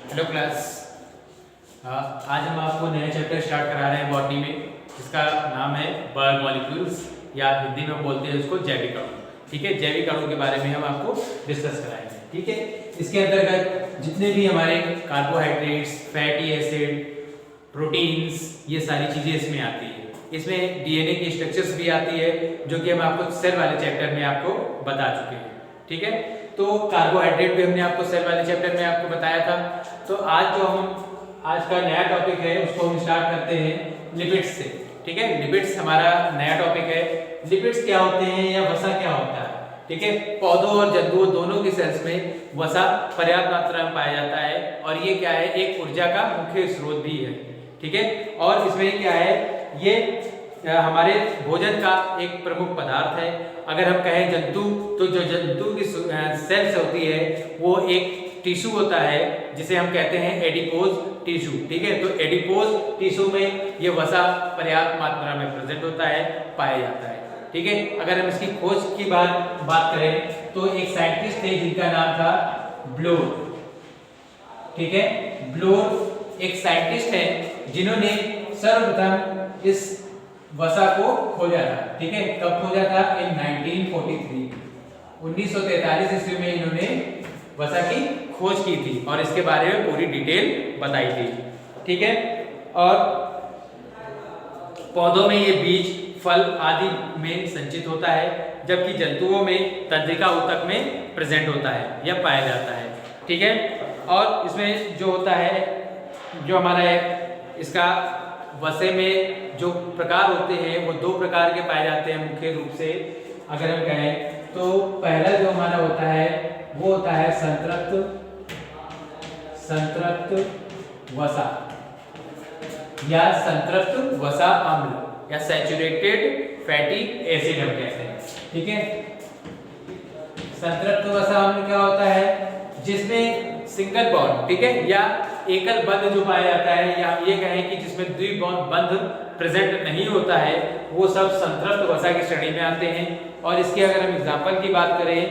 Hello class. आज हम आपको नया चैप्टर स्टार्ट करा रहे हैं बॉटनी में, जिसका नाम है बर्ग मॉलिक्यूल्स, या हिंदी में बोलते हैं उसको जैविक अणु। ठीक है, जैविक अणु के बारे में हम आपको डिस्कस कराएंगे। ठीक है, इसके अंतर्गत जितने भी हमारे कार्बोहाइड्रेट्स, फैटी एसिड, प्रोटीन्स, ये सारी चीज़ें इसमें आती है। इसमें डीएनए की स्ट्रक्चर्स भी आती है, जो कि हम आपको सेल वाले चैप्टर में आपको बता चुके हैं। ठीक है, तो कार्बोहाइड्रेट भी हमने आपको सेल वाले चैप्टर में आपको बताया था। तो आज का नया टॉपिक है, उसको हम स्टार्ट करते हैं लिपिड्स से। ठीक है, लिपिड्स हमारा नया टॉपिक है। लिपिड्स क्या होते हैं या वसा क्या होता है? ठीक है, पौधों और जंतुओं दोनों की सेल्स में वसा पर्याप्त मात्रा में पाया जाता है, और ये क्या है, एक ऊर्जा का मुख्य स्रोत भी है। ठीक है, और इसमें क्या है, ये हमारे भोजन का एक प्रमुख पदार्थ है। अगर हम कहें जंतु, तो जो जंतु की सेल्स होती है वो एक टिश्यू होता है, जिसे हम कहते हैं एडिपोज टिश्यू। ठीक है, तो एडिपोज टिश्यू में ये वसा पर्याप्त मात्रा में प्रेजेंट होता है, पाया जाता है। ठीक है, अगर हम इसकी खोज की बात करें तो एक साइंटिस्ट थे जिनका नाम था ब्लोर। ठीक है, ब्लोर एक साइंटिस्ट है जिन्होंने सर्वप्रथम इस वसा को खोजा था। ठीक है, कब खोजा था? इन 1943 ईस्वी में इन्होंने वसा की खोज की थी और इसके बारे में पूरी डिटेल बताई थी। ठीक है, और पौधों में ये बीज, फल आदि में संचित होता है, जबकि जंतुओं में तंत्रिका ऊतक में प्रेजेंट होता है या पाया जाता है। ठीक है, और इसमें जो होता है, जो हमारा इसका वसे में जो प्रकार होते हैं वो दो प्रकार के पाए जाते हैं मुख्य रूप से। अगर हम कहें तो पहला जो हमारा होता है वो होता है संतृप्त वसा या संतृप्त वसा अम्ल या सैचुरेटेड फैटी एसिड हम कहते हैं। ठीक है, संतृप्त वसा अम्ल क्या होता है? जिसमें सिंगल बॉन्ड, ठीक है, या एकल बंध जो पाया जाता है, या ये कहें कि जिसमें द्विबंध प्रेजेंट नहीं होता है, वो सब संतृप्त वसा की श्रेणी में आते हैं। और इसके अगर हम एग्जांपल की बात करें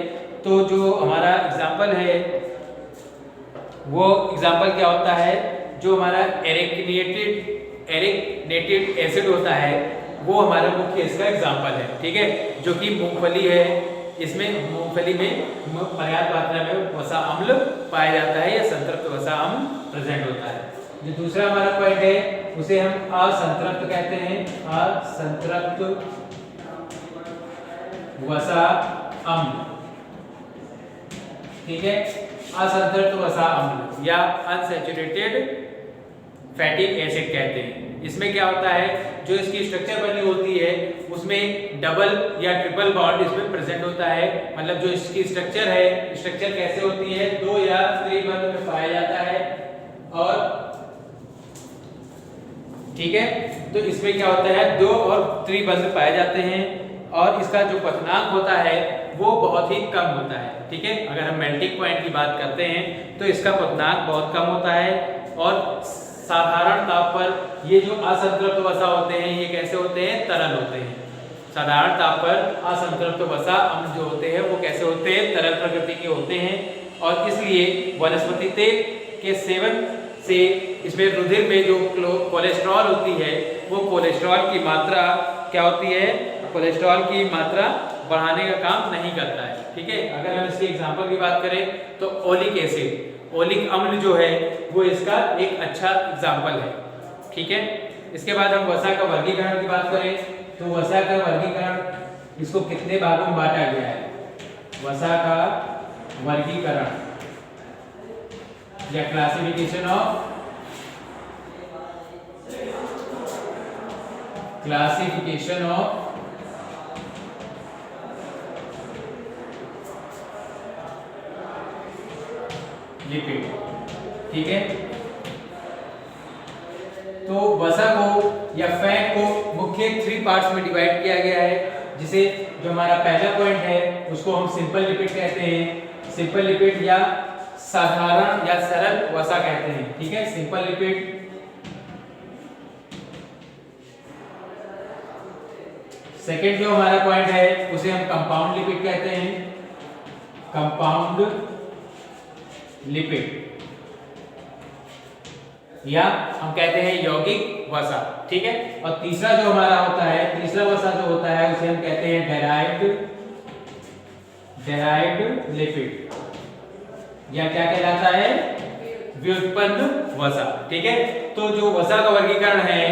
तो जो हमारा एग्जांपल है वो एग्जांपल क्या होता है, जो हमारा एरिकनेटेड एसिड होता है वो हमारा मुख्य इसका एग्जांपल है। ठीक है, जो कि मूंगफली है, इसमें मूंगफली में पर्याप्त मात्रा में वसा अम्ल पाया जाता है या संतृप्त वसा अम्ल प्रेजेंट होता है। जो दूसरा हमारा पॉइंट है उसे हम असंतृप्त कहते हैं, असंतृप्त वसा अम्ल। ठीक है, असंतृप्त वसा अम्ल या अनसैचुरेटेड फैटी एसिड कहते हैं। इसमें क्या होता है, जो इसकी स्ट्रक्चर बनी होती है उसमें डबल या ट्रिपल बॉन्ड इसमें प्रेजेंट होता है। मतलब जो इसकी स्ट्रक्चर है, स्ट्रक्चर कैसे होती है, दो या त्रिबंध में पाया जाता है। और ठीक है, तो इसमें क्या होता है, दो और त्रिबंध पाए जाते हैं, और इसका जो क्वथनांक होता है वो बहुत ही कम होता है। ठीक है, अगर हम मेल्टिंग पॉइंट की बात करते हैं तो इसका क्वथनांक बहुत कम होता है। और साधारण ताप पर ये जो असंतृप्त वसा होते हैं ये कैसे होते हैं, तरल होते हैं। साधारण ताप पर असंतृप्त वसा अम्ल जो होते हैं वो कैसे होते हैं, तरल प्रकृति के होते हैं। और इसलिए वनस्पति तेल के सेवन से इसमें रुधिर में जो कोलेस्ट्रॉल होती है वो कोलेस्ट्रॉल की मात्रा क्या होती है, कोलेस्ट्रॉल की मात्रा बढ़ाने का काम नहीं करता है। ठीक है, अगर हम इसके एग्जांपल की बात करें तो ओलिक एसिड, ओलिक अम्ल जो है वो इसका एक अच्छा एग्जांपल है। ठीक है, इसके बाद हम वसा का वर्गीकरण की बात करें तो वसा का वर्गीकरण, इसको कितने भागों में बांटा गया है? वसा का वर्गीकरण या क्लासिफिकेशन ऑफ लिपिड। ठीक है, तो वसा को या फैट को मुख्य 3 पार्ट्स में डिवाइड किया गया है, जिसे जो हमारा पहला पॉइंट है उसको हम सिंपल लिपिड कहते हैं। सिंपल लिपिड या साधारण या सरल वसा कहते हैं। ठीक है, सिंपल लिपिड। सेकेंड जो हमारा पॉइंट है उसे हम कंपाउंड लिपिड कहते हैं, कंपाउंड लिपिड। या हम कहते हैं यौगिक वसा, ठीक है। और तीसरा जो हमारा होता है, तीसरा वसा जो होता है उसे हम कहते हैं डेराइव्ड लिपिड, या क्या कहलाता है, व्युत्पन्न वसा, ठीक है। तो जो वसा का वर्गीकरण है,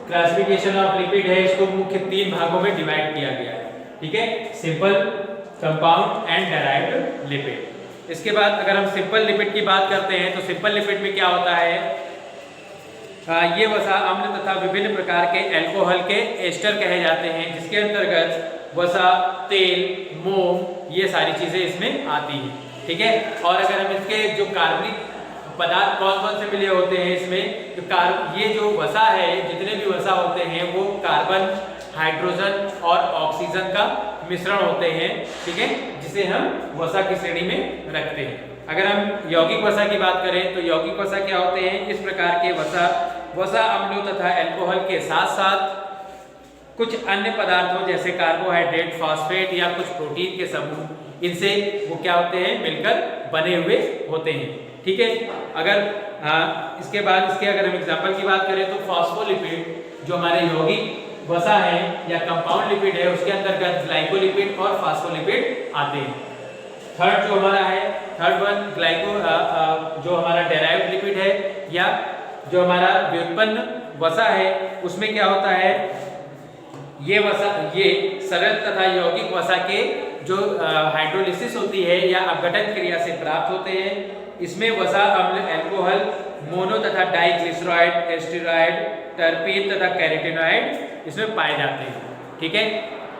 क्लासिफिकेशन ऑफ लिपिड है, इसको मुख्य 3 भागों में डिवाइड किया गया है, ठीक है, simple, compound and derived lipid. इसके बाद अगर हम सिंपल लिपिड की बात करते हैं तो सिंपल लिपिड में क्या होता है, ये वसा अम्ल तथा विभिन्न प्रकार के अल्कोहल के एस्टर कहे जाते हैं, जिसके अंतर्गत वसा, तेल, मोम, ये सारी चीजें इसमें आती हैं, ठीक है। और अगर हम इसके जो कार्बनिक पदार्थ कौन कौन से मिले होते हैं इसमें, तो ये जो वसा है, जितने भी वसा होते हैं वो कार्बन, हाइड्रोजन और ऑक्सीजन का मिश्रण होते हैं, ठीक है, जिसे हम वसा की श्रेणी में रखते हैं। अगर हम यौगिक वसा की बात करें तो यौगिक वसा क्या होते हैं, इस प्रकार के वसा अम्लों तथा अल्कोहल के साथ साथ कुछ अन्य पदार्थों जैसे कार्बोहाइड्रेट, फास्फेट या कुछ प्रोटीन के समूह, इनसे वो क्या होते हैं, मिलकर बने हुए होते हैं, ठीक है। अगर इसके बाद इसके अगर हम एग्जांपल की बात करें तो फॉस्फोलिपिड जो हमारे यौगिक वसा है या कंपाउंड लिपिड है, उसके अंतर्गत ग्लाइकोलिपिड और फास्फोलिपिड आते हैं। थर्ड जो हमारा है, थर्ड वन जो हमारा डेराइव्ड लिपिड है या जो हमारा व्युत्पन्न वसा है, उसमें क्या होता है, ये सरल तथा यौगिक वसा के जो हाइड्रोलिसिस होती है या अपघटन क्रिया से प्राप्त होते हैं। इसमें वसा अम्ल, अल्कोहल, मोनो तथा डाइग्लिसराइड, एस्टेरॉइड, टर्पीन तथा कैरोटीनॉइड इसमें पाए जाते हैं, ठीक है।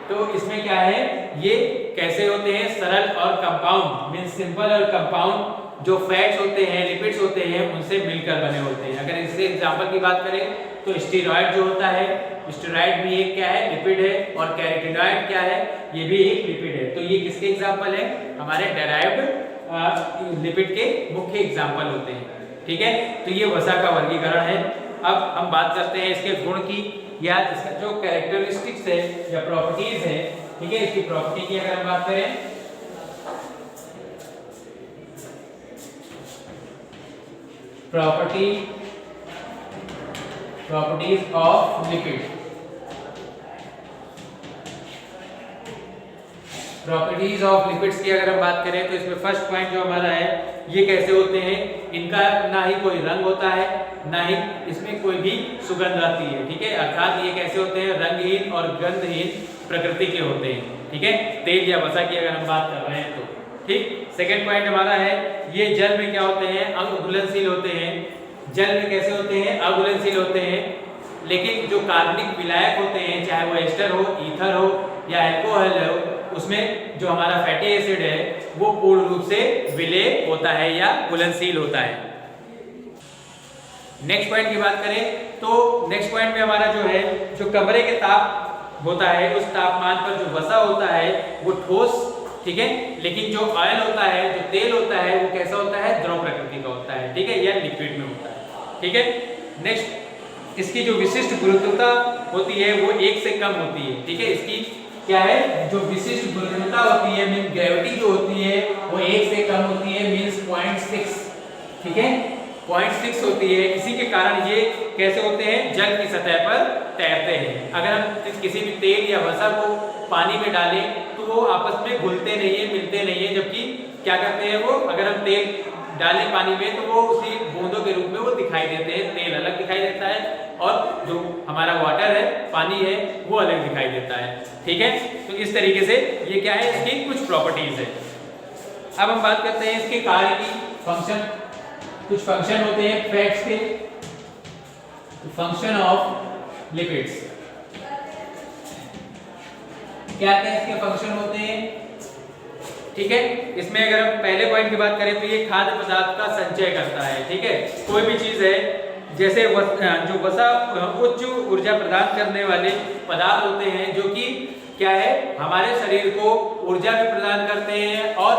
तो इसमें क्या है, ये कैसे होते हैं, सरल और कंपाउंड, मींस सिंपल और कंपाउंड जो फैट्स होते हैं, लिपिड्स होते हैं, उनसे मिलकर बने होते हैं। अगर इससे एग्जांपल की बात करें तो स्टेरॉइड जो होता है, स्टेरॉइड भी एक क्या है, लिपिड है, और कैरोटीनॉइड क्या है, ये भी एक लिपिड है। तो ये किसके एग्जांपल है, हमारे डेराइव्ड लिपिड के मुख्य एग्जांपल होते हैं, ठीक है। तो ये वसा का वर्गीकरण है। अब हम बात करते हैं इसके गुण की, या इसका जो कैरेक्टरिस्टिक्स है या प्रॉपर्टीज है, ठीक है। इसकी प्रॉपर्टी की अगर हम बात करें, properties of lipid, properties of lipids की अगर हम बात करें तो इसमें फर्स्ट पॉइंट जो हमारा है, ये कैसे होते हैं, इनका ना ही कोई रंग होता है, ना ही इसमें कोई भी सुगंध आती है, ठीक है। अर्थात ये कैसे होते हैं, रंगहीन और गंधहीन प्रकृति के होते हैं, ठीक है। तेल या वसा की अगर हम बात कर रहे हैं तो, ठीक। सेकंड पॉइंट हमारा है, ये जल में क्या होते हैं, अघुलनशील होते हैं। जल में कैसे होते हैं, अघुलनशील होते हैं। लेकिन जो कार्बनिक विलायक होते हैं, चाहे वो एस्टर हो, ईथर हो या अल्कोहल हो, उसमें जो हमारा फैटी एसिड है वो पूर्ण रूप से विलेय होता है या घुलनशील होता है। नेक्स्ट पॉइंट की बात करें तो नेक्स्ट पॉइंट में हमारा जो है, जो कमरे के ताप होता है, उस तापमान पर जो वसा होता है वो ठोस, ठीक है। लेकिन जो ऑयल होता है, जो तेल होता है, वो कैसा होता है, द्रव प्रकृति का होता है, ठीक है, या लिक्विड में होता है, ठीक है। नेक्स्ट, इसकी जो विशिष्ट गुरुत्वता होती है वो 1 से कम होती है, ठीक है। इसकी क्या है, जो विशिष्ट गुरुत्वता होती है, मीन ग्रेविटी जो होती है वो 1 से कम होती है, मीन्स 0.6, ठीक है, 0.6 होती है। इसी के कारण ये कैसे होते हैं, जल की सतह पर तैरते हैं। अगर हम किसी भी तेल या वसा को पानी में डालें तो वो आपस में घुलते नहीं है, मिलते नहीं है, जबकि क्या करते हैं वो, अगर हम तेल डालें पानी में तो वो उसी बूंदों के रूप में वो दिखाई देते हैं, तेल अलग दिखाई देता है और जो हमारा वाटर है, पानी है, वो अलग दिखाई देता है, ठीक है। तो इस तरीके से ये क्या है, इसकी कुछ प्रॉपर्टीज है। अब हम बात करते हैं इसके कार्य की, फंक्शन। कुछ फंक्शन होते हैं फैट्स के, फंक्शन ऑफ लिपिड्स, क्या क्या इसके फंक्शन होते हैं, ठीक है। इसमें अगर हम पहले पॉइंट की बात करें तो ये खाद्य पदार्थ का संचय करता है, ठीक है। कोई भी चीज है, जैसे जो वसा उच्च ऊर्जा प्रदान करने वाले पदार्थ होते हैं, जो कि क्या है, हमारे शरीर को ऊर्जा भी प्रदान करते हैं, और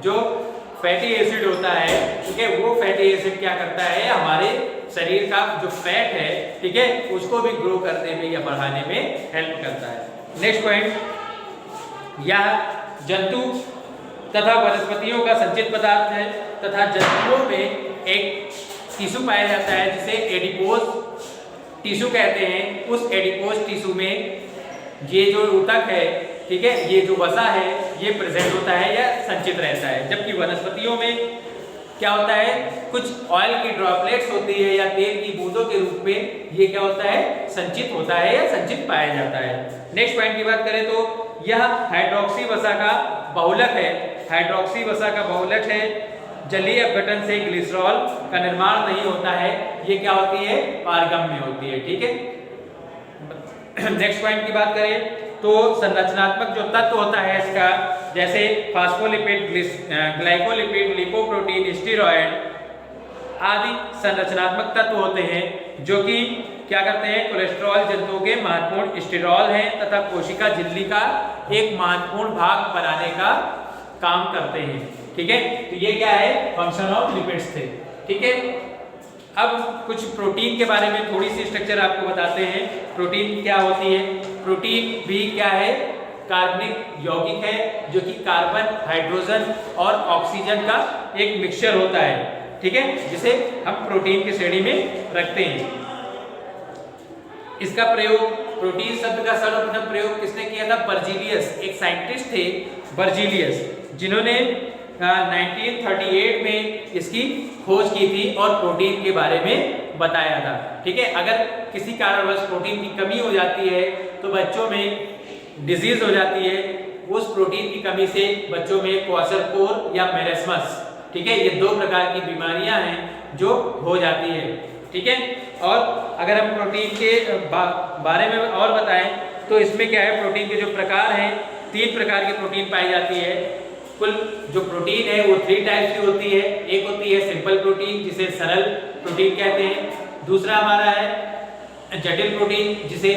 जो फैटी एसिड होता है, ठीक है, वो फैटी एसिड क्या करता है, हमारे शरीर का जो फैट है, ठीक है, उसको भी ग्रो करने में या बढ़ाने में हेल्प करता है। नेक्स्ट पॉइंट, यह जंतु तथा वनस्पतियों का संचित पदार्थ है तथा जंतुओं में एक टिश्यू पाया जाता है जिसे एडिपोज टिश्यू कहते हैं। उस एडिपोज टिश्यू में ये जो ऊतक है, ठीक है, ये जो वसा है ये प्रेजेंट होता है या संचित रहता है। जबकि वनस्पतियों में क्या होता है, कुछ ऑयल की ड्रॉपलेट्स होती है या तेल की बूंदों के रूप में ये क्या होता है, संचित होता है या संचित पाया जाता है। नेक्स्ट पॉइंट की बात करें तो यह हाइड्रोक्सी वसा का बहुलक है। हाइड्रोक्सी वसा का बहुलक है। जलीय अपघटन से ग्लिसरॉल का निर्माण नहीं होता है। ये क्या होती है, पारगम्य होती है। ठीक है। नेक्स्ट पॉइंट की बात करें तो संरचनात्मक जो तत्व होता है इसका, जैसे फास्फोलिपिड, ग्लाइकोलिपिड, लिपोप्रोटीन, स्टेरॉयड आदि संरचनात्मक तत्व होते हैं जो कि क्या करते हैं, कोलेस्ट्रॉल जंतुओं के महत्वपूर्ण स्टेरॉल हैं तथा कोशिका झिल्ली का एक महत्वपूर्ण भाग बनाने का काम करते हैं। ठीक है, तो ये क्या है, फंक्शन ऑफ लिपिड्स थे। ठीक है, अब कुछ प्रोटीन के बारे में थोड़ी सी स्ट्रक्चर आपको बताते हैं। प्रोटीन क्या होती है। प्रोटीन भी क्या है, कार्बनिक यौगिक है जो कि कार्बन, हाइड्रोजन और ऑक्सीजन का एक मिक्सचर होता है। ठीक है, जिसे हम प्रोटीन की श्रेणी में रखते हैं। इसका प्रयोग, प्रोटीन शब्द का सर्वप्रथम प्रयोग किसने किया था, बर्जीलियस, एक साइंटिस्ट थे बर्जीलियस, जिन्होंने 1938 में इसकी खोज की थी और प्रोटीन के बारे में बताया था। ठीक है, अगर किसी कारणवश प्रोटीन की कमी हो जाती है तो बच्चों में डिजीज हो जाती है। उस प्रोटीन की कमी से बच्चों में क्वाशरकोर या मेरेस्मस, ठीक है, ये दो प्रकार की बीमारियां हैं जो हो जाती है। ठीक है, और अगर हम प्रोटीन के बारे में और बताएं तो इसमें क्या है, प्रोटीन के जो प्रकार हैं, 3 प्रकार की प्रोटीन पाई जाती है। कुल जो प्रोटीन है वो 3 टाइप्स की होती है। एक होती है सिंपल प्रोटीन जिसे सरल प्रोटीन कहते हैं। दूसरा हमारा है जटिल प्रोटीन जिसे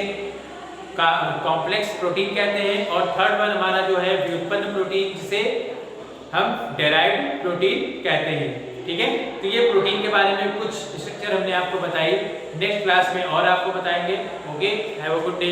कॉम्प्लेक्स प्रोटीन कहते हैं। और थर्ड वन हमारा जो है व्युत्पन्न प्रोटीन जिसे हम डेराइव्ड प्रोटीन कहते हैं। ठीक है, तो ये प्रोटीन के बारे में कुछ स्ट्रक्चर हमने आपको बताई। नेक्स्ट क्लास में और आपको बताएंगे। Okay, have a good day.